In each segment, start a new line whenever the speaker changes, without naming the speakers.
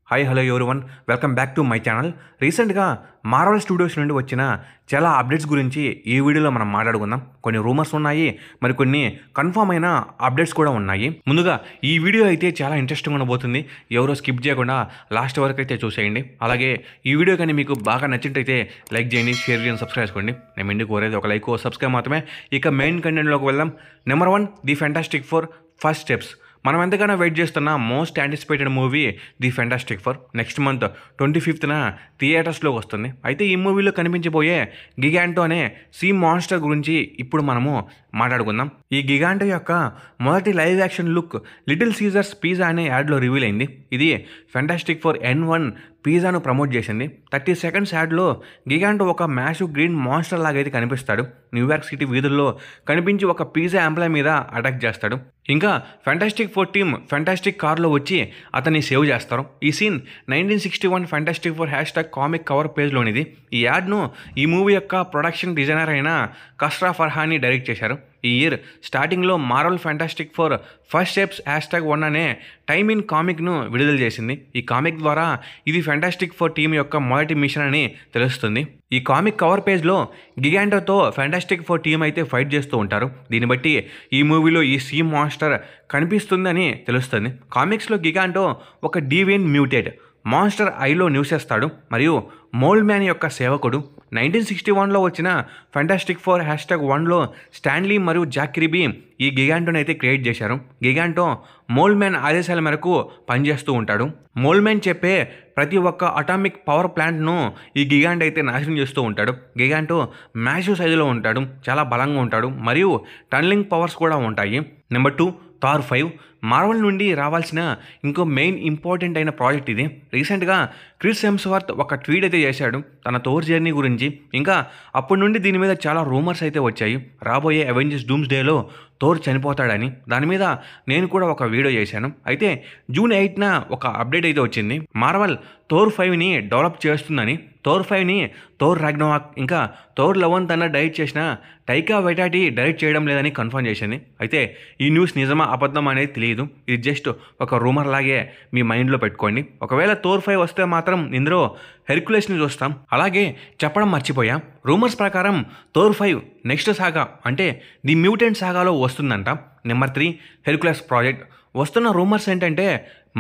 Hi hello everyone, welcome back to my channel. రీసెంట్గా Marvel studios నుండి వచ్చిన చాలా అప్డేట్స్ గురించి ఈ వీడియోలో మనం మాట్లాడుకుందాం. కొన్ని రూమర్స్ ఉన్నాయి, మరికొన్ని కన్ఫర్మ్ అయిన అప్డేట్స్ కూడా ఉన్నాయి. ముందుగా ఈ వీడియో అయితే చాలా ఇంట్రెస్టింగ్ ఉండబోతుంది. ఎవరో స్కిప్ చేయకుండా లాస్ట్ వరకు అయితే చూసేయండి. అలాగే ఈ వీడియో కానీ మీకు బాగా నచ్చినట్టయితే లైక్ చేయండి, షేర్ చేయండి, సబ్స్క్రైబ్ చేసుకోండి. నేను ఇంటికి కోరేది ఒక లైక్, సబ్స్క్రైబ్ మాత్రమే. ఇక మెయిన్ కంటెంట్లోకి వెళ్దాం. Number 1, the fantastic four first steps. మనం ఎంతగానో వెయిట్ చేస్తున్న most anticipated movie the fantastic four next month 25th థియేటర్స్లోకి వస్తుంది. అయితే ఈ మూవీలో కనిపించబోయే గిగాంటో అనే సీ మాన్స్టర్ గురించి ఇప్పుడు మనము మాట్లాడుకుందాం. ఈ గిగాంటో యొక్క మొదటి live action look Little Caesars pizza అనే యాడ్లో రివీల్ అయింది. ఇది ఫ్యాంటాస్టిక్ ఫోర్ N1 పిజ్జాను ప్రమోట్ చేసింది. 30 seconds యాడ్లో గిగాంటో ఒక మ్యాసివ్ గ్రీన్ మాన్స్టర్ లాగైతే కనిపిస్తాడు. న్యూయార్క్ సిటీ వీధుల్లో కనిపించి ఒక పిజ్జా ఎంప్లాయ్ మీద అటాక్ చేస్తాడు. ఇంకా ఫ్యాంటాస్టిక్ ఫోర్ టీమ్ ఫ్యాంటాస్టిక్ కార్లో వచ్చి అతన్ని సేవ్ చేస్తారు. ఈ scene 1961 fantastic four #comic cover పేజ్లోనిది. ఈ యాడ్ను ఈ మూవీ యొక్క ప్రొడక్షన్ డిజైనర్ అయిన కస్రా ఫర్హానీ డైరెక్ట్ చేశారు. ఈ ఇయర్ స్టార్టింగ్లో Marvel fantastic four first steps #1 అనే టైమ్ ఇన్ కామిక్ను విడుదల చేసింది. ఈ కామిక్ ద్వారా ఇది ఫ్యాంటాస్టిక్ ఫోర్ టీం యొక్క మొదటి మిషన్ అని తెలుస్తుంది. ఈ కామిక్ కవర్ పేజ్లో గిగాంటోతో ఫ్యాంటాస్టిక్ ఫోర్ టీం అయితే ఫైట్ చేస్తూ ఉంటారు. దీన్ని బట్టి ఈ మూవీలో ఈ సీ మాన్స్టర్ కనిపిస్తుందని తెలుస్తుంది. కామిక్స్లో గిగాంటో ఒక డీవియన్ మ్యూటేట్ మాన్స్టర్ ఐలో నివసిస్తాడు మరియు మోల్డ్ మ్యాన్ యొక్క సేవకుడు. 1961లో వచ్చిన ఫ్యాంటాస్టిక్ ఫోర్ #1లో స్టాన్లీ మరియు జాక్ కిర్బీ ఈ గిగాంటోని అయితే క్రియేట్ చేశారు. గిగాంటో మోల్డ్ మ్యాన్ ఆదేశాల మేరకు పనిచేస్తూ ఉంటాడు. మోల్డ్ మ్యాన్ చెప్పే ప్రతి ఒక్క అటామిక్ పవర్ ప్లాంట్ను ఈ గిగాంటో అయితే నాశనం చేస్తూ ఉంటాడు. గిగాంటో మ్యాసివ్ సైజులో ఉంటాడు, చాలా బలంగా ఉంటాడు మరియు టన్నలింగ్ పవర్స్ కూడా ఉంటాయి. నెంబర్ 2, థార్ 5. మార్వెల్ నుండి రావాల్సిన ఇంకో మెయిన్ ఇంపార్టెంట్ అయిన ప్రాజెక్ట్ ఇది. రీసెంట్గా క్రిస్ హెమ్స్వర్త్ ఒక ట్వీట్ అయితే చేశాడు తన థోర్ జర్నీ గురించి. ఇంకా అప్పటి నుండి దీని మీద చాలా రూమర్స్ అయితే వచ్చాయి. రాబోయే అవెంజర్స్ డూమ్స్డేలో థోర్ చనిపోతాడని. దాని మీద నేను కూడా ఒక వీడియో చేశాను. అయితే June 8న ఒక అప్డేట్ అయితే వచ్చింది. మార్వెల్ థోర్ 5ని డెవలప్ చేస్తుందని. థోర్ 5ని థోర్ రాగ్నరాక్ ఇంకా థోర్ 11 అన్న డైరెక్ట్ చేసిన టైకా వైటాటి డైరెక్ట్ చేయడం లేదని కన్ఫర్మ్ చేసింది. అయితే ఈ న్యూస్ నిజమా అబద్ధం అనేది తెలియదు. ఇది జస్ట్ ఒక రూమర్ లాగే మీ మైండ్లో పెట్టుకోండి. ఒకవేళ థోర్ 5 వస్తే మాత్రం ఇందులో హెర్క్యులెస్ని చూస్తాం. అలాగే చెప్పడం మర్చిపోయాం, రూమర్స్ ప్రకారం థోర్ 5 నెక్స్ట్ సాగా అంటే ది మ్యూటెంట్ సాగాలో వస్తుందంట. Number 3, Hercules project. వస్తున్న రూమర్స్ ఏంటంటే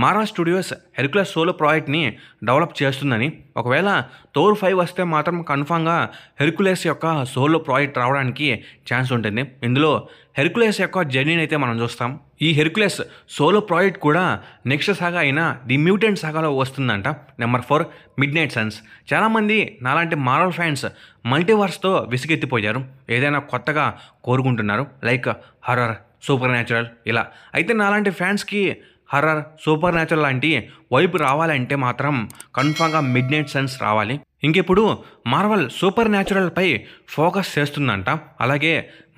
మార్వెల్ స్టూడియోస్ హెర్క్యులెస్ సోలో ప్రాజెక్ట్ని డెవలప్ చేస్తుందని. ఒకవేళ థోర్ 5 వస్తే మాత్రం కన్ఫామ్గా హెర్క్యులెస్ యొక్క సోలో ప్రాజెక్ట్ రావడానికి ఛాన్స్ ఉంటుంది. ఇందులో హెర్క్యులెస్ యొక్క జర్నీని అయితే మనం చూస్తాం. ఈ హెర్క్యులెస్ సోలో ప్రాజెక్ట్ కూడా నెక్స్ట్ సాగా అయిన ది మ్యూటెంట్ సాగాలో వస్తుందంట. Number 4, mid night Sons. చాలామంది నాలాంటి మార్వెల్ ఫ్యాన్స్ మల్టీవర్స్తో విసిగెత్తిపోయారు. ఏదైనా కొత్తగా కోరుకుంటున్నారు, లైక్ హర్రర్, సూపర్ న్యాచురల్ ఇలా. అయితే నాలాంటి ఫ్యాన్స్కి హర్రర్, సూపర్ న్యాచురల్ లాంటి వైపు రావాలంటే మాత్రం కన్ఫామ్గా మిడ్ నైట్ సన్స్ రావాలి. ఇంకెప్పుడు మార్వెల్ సూపర్ న్యాచురల్పై ఫోకస్ చేస్తుందంట. అలాగే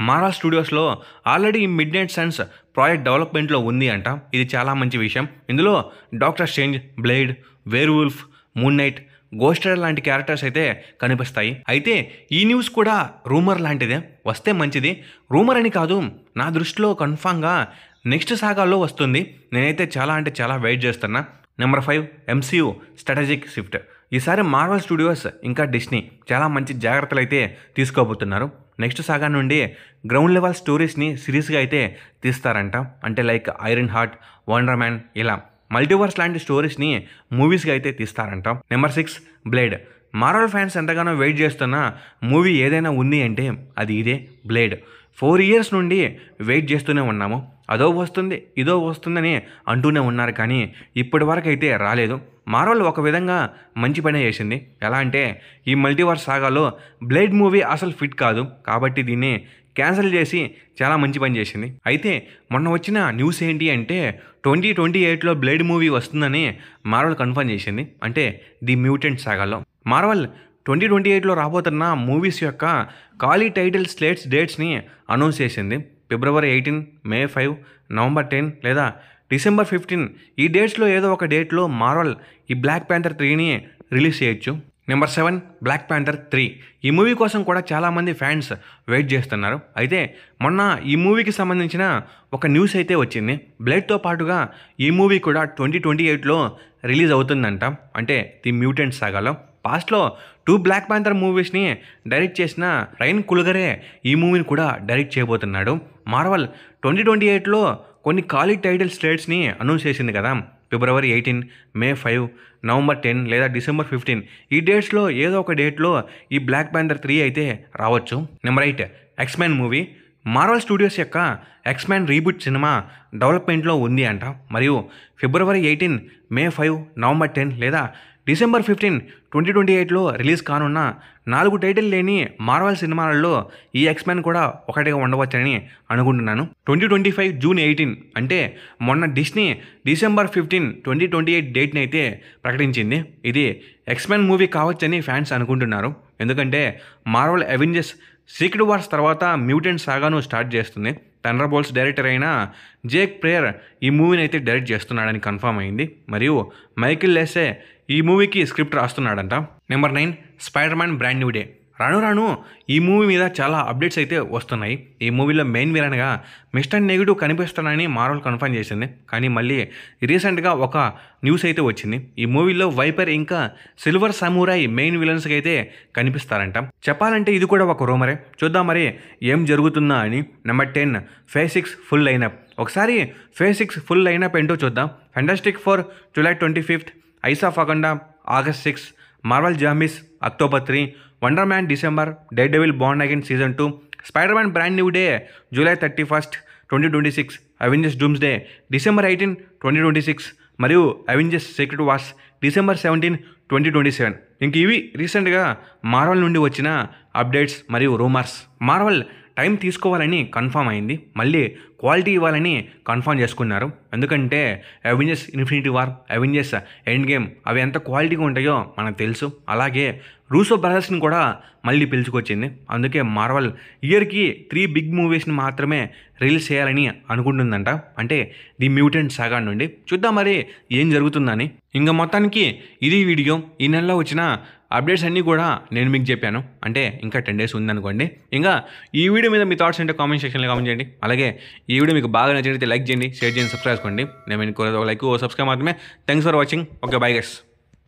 మార్వెల్ స్టూడియోస్లో already Midnight Sons project డెవలప్మెంట్లో ఉంది అంట. ఇది చాలా మంచి విషయం. ఇందులో Doctor Strange, Blade, Werewolf, Moon Knight, Ghost Rider లాంటి క్యారెక్టర్స్ అయితే కనిపిస్తాయి. అయితే ఈ న్యూస్ కూడా రూమర్ లాంటిదే, వస్తే మంచిది. రూమర్ అని కాదు, నా దృష్టిలో కన్ఫామ్గా నెక్స్ట్ సాగాలో వస్తుంది. నేనైతే చాలా అంటే చాలా వెయిట్ చేస్తున్నా. Number 5, MCU strategic shift. ఈసారి మార్వెల్ స్టూడియోస్ ఇంకా డిస్నీ చాలా మంచి జాగ్రత్తలు అయితే తీసుకోబోతున్నారు. నెక్స్ట్ సాగా నుండి గ్రౌండ్ లెవెల్ స్టోరీస్ని సిరీస్గా అయితే తీస్తారంట. అంటే like Ironheart, Wonder Man ఇలా మల్టీవర్స్ లాంటి స్టోరీస్ని మూవీస్గా అయితే తీస్తారంట. Number 6, Blade. మార్వెల్ ఫ్యాన్స్ ఎంతగానో వెయిట్ చేస్తున్న మూవీ ఏదైనా ఉంది అంటే అది ఇదే, బ్లేడ్. 4 years నుండి వెయిట్ చేస్తూనే ఉన్నాము. అదో వస్తుంది, ఇదో వస్తుందని అంటూనే ఉన్నారు, కానీ ఇప్పటి వరకు అయితే రాలేదు. మార్వెల్ ఒక విధంగా మంచి పనే చేసింది. ఎలా అంటే ఈ మల్టీవర్స్ సాగాలో బ్లేడ్ మూవీ అసలు ఫిట్ కాదు కాబట్టి దీన్ని క్యాన్సిల్ చేసి చాలా మంచి పని చేసింది. అయితే మొన్న వచ్చిన న్యూస్ ఏంటి అంటే 2028లో బ్లేడ్ మూవీ వస్తుందని మార్వెల్ కన్ఫర్మ్ చేసింది. అంటే ది మ్యూటెంట్ సాగాలో. మార్వెల్ 2028లో రాబోతున్న మూవీస్ యొక్క ఖాళీ టైటిల్ స్లేట్స్ డేట్స్ని అనౌన్స్ చేసింది. February 18, May 5, November 10 లేదా December 15 ఈ డేట్స్లో ఏదో ఒక డేట్లో మార్వెల్ ఈ బ్లాక్ ప్యాంథర్ 3ని రిలీజ్ చేయొచ్చు. Number 7, Black Panther 3. ఈ మూవీ కోసం కూడా చాలామంది ఫ్యాన్స్ వెయిట్ చేస్తున్నారు. అయితే మొన్న ఈ మూవీకి సంబంధించిన ఒక న్యూస్ అయితే వచ్చింది. బ్లేడ్తో పాటుగా ఈ మూవీ కూడా 2028లో రిలీజ్ అవుతుందంట. అంటే ది మ్యూటెంట్ సాగాలో. పాస్ట్లో 2 బ్లాక్ ప్యాంథర్ మూవీస్ని డైరెక్ట్ చేసిన రైన్ కుల్గరే ఈ మూవీని కూడా డైరెక్ట్ చేయబోతున్నాడు. మార్వల్ 2028లో కొన్ని ఖాళీ టైటిల్ స్టేట్స్ని అనౌన్స్ చేసింది కదా. ఫిబ్రవరి 18, మే 5, నవంబర్ 10 లేదా డిసెంబర్ 15 ఈ డేట్స్లో ఏదో ఒక డేట్లో ఈ బ్లాక్ ప్యాంథర్ 3 అయితే రావచ్చు. Number 8 X-Men movie. Marvel studios యొక్క ఎక్స్‌మెన్ రీబూట్ సినిమా డెవలప్మెంట్లో ఉంది అంట. మరియు ఫిబ్రవరి 18, మే 5, నవంబర్ 10 లేదా డిసెంబర్ 15, 2028లో రిలీజ్ కానున్న 4 టైటిల్ లేని మార్వల్ సినిమాలలో ఈ ఎక్స్‌మెన్ కూడా ఒకటిగా ఉండవచ్చని అనుకుంటున్నాను. 2025 జూన్ 18 అంటే మొన్న డిస్నీ డిసెంబర్ 15, 2028 డేట్ని అయితే ప్రకటించింది. ఇది ఎక్స్‌మెన్ మూవీ కావచ్చని ఫ్యాన్స్ అనుకుంటున్నారు. ఎందుకంటే మార్వల్ అవెంజర్స్ సీక్రెట్ వార్స్ తర్వాత మ్యూటెంట్ సాగాను స్టార్ట్ చేస్తుంది. థండర్బోల్ట్స్ డైరెక్టర్ అయిన జేక్ ప్రేయర్ ఈ మూవీని అయితే డైరెక్ట్ చేస్తున్నాడని కన్ఫర్మ్ అయింది. మరియు మైకిల్ లెసే ఈ మూవీకి స్క్రిప్ట్ రాస్తున్నాడంట. Number 9 Spider Man brand new day. రాను ఈ మూవీ మీద చాలా అప్డేట్స్ అయితే వస్తున్నాయి. ఈ మూవీలో మెయిన్ విలన్గా మిస్టర్ నెగిటివ్ కనిపిస్తానని మార్వల్ కన్ఫర్మ్ చేసింది. కానీ మళ్ళీ రీసెంట్గా ఒక న్యూస్ అయితే వచ్చింది. ఈ మూవీలో వైపర్ ఇంకా సిల్వర్ సమురాయ్ మెయిన్ విలన్స్కి అయితే కనిపిస్తారంట. చెప్పాలంటే ఇది కూడా ఒక రూమరే. చూద్దాం మరి ఏం జరుగుతుందా అని. Number 10 phase 6 full lineup. ఒకసారి ఫేజ్ 6 ఫుల్ లైనప్ ఏంటో చూద్దాం. Fantastic four July 25, eyes of Akhanda August 6, marvel zombies October 3, wonder man December, dead devil born again season 2, spider Man brand new day July 31, 2026, Avengers dooms day December 18, 2026 మరియు Avengers secret wars December 17, 2027. ఇంక ఇవి రీసెంట్గా marvel నుండి వచ్చిన updates మరియు rumours. Marvel time తీసుకోవాలని confirm అయింది. మళ్ళీ క్వాలిటీ ఇవ్వాలని కన్ఫర్మ్ చేసుకున్నారు. ఎందుకంటే Avengers infinity war, Avengers end game అవి ఎంత క్వాలిటీగా ఉంటాయో మనకు తెలుసు. అలాగే రూసో బ్రదర్స్ని కూడా మళ్ళీ పిలుచుకొచ్చింది. అందుకే మార్వల్ ఇయర్కి 3 బిగ్ మూవీస్ని మాత్రమే రిలీజ్ చేయాలని అనుకుంటుందంట. అంటే ది మ్యూటెంట్ సాగా నుండి. చూద్దాం మరి ఏం జరుగుతుందని. ఇంకా మొత్తానికి ఇది వీడియో. ఈ నెలలో వచ్చిన అప్డేట్స్ అన్నీ కూడా నేను మీకు చెప్పాను. అంటే ఇంకా 10 డేస్ ఉందనుకోండి. ఇంకా ఈ వీడియో మీద మీ థాట్స్ అంటే కామెంట్ సెక్షన్లో కామెంట్ చేయండి. అలాగే ఈ వీడియో మీకు బాగా నచ్చినట్లయితే లైక్ చేయండి, షేర్ చేయండి, సబ్స్క్రైబ్ చేసుకోండి. నేను కోరేది ఒక లైక్, సబ్స్క్రైబ్ మాత్రమే. Thanks for watching. Okay, bye guys.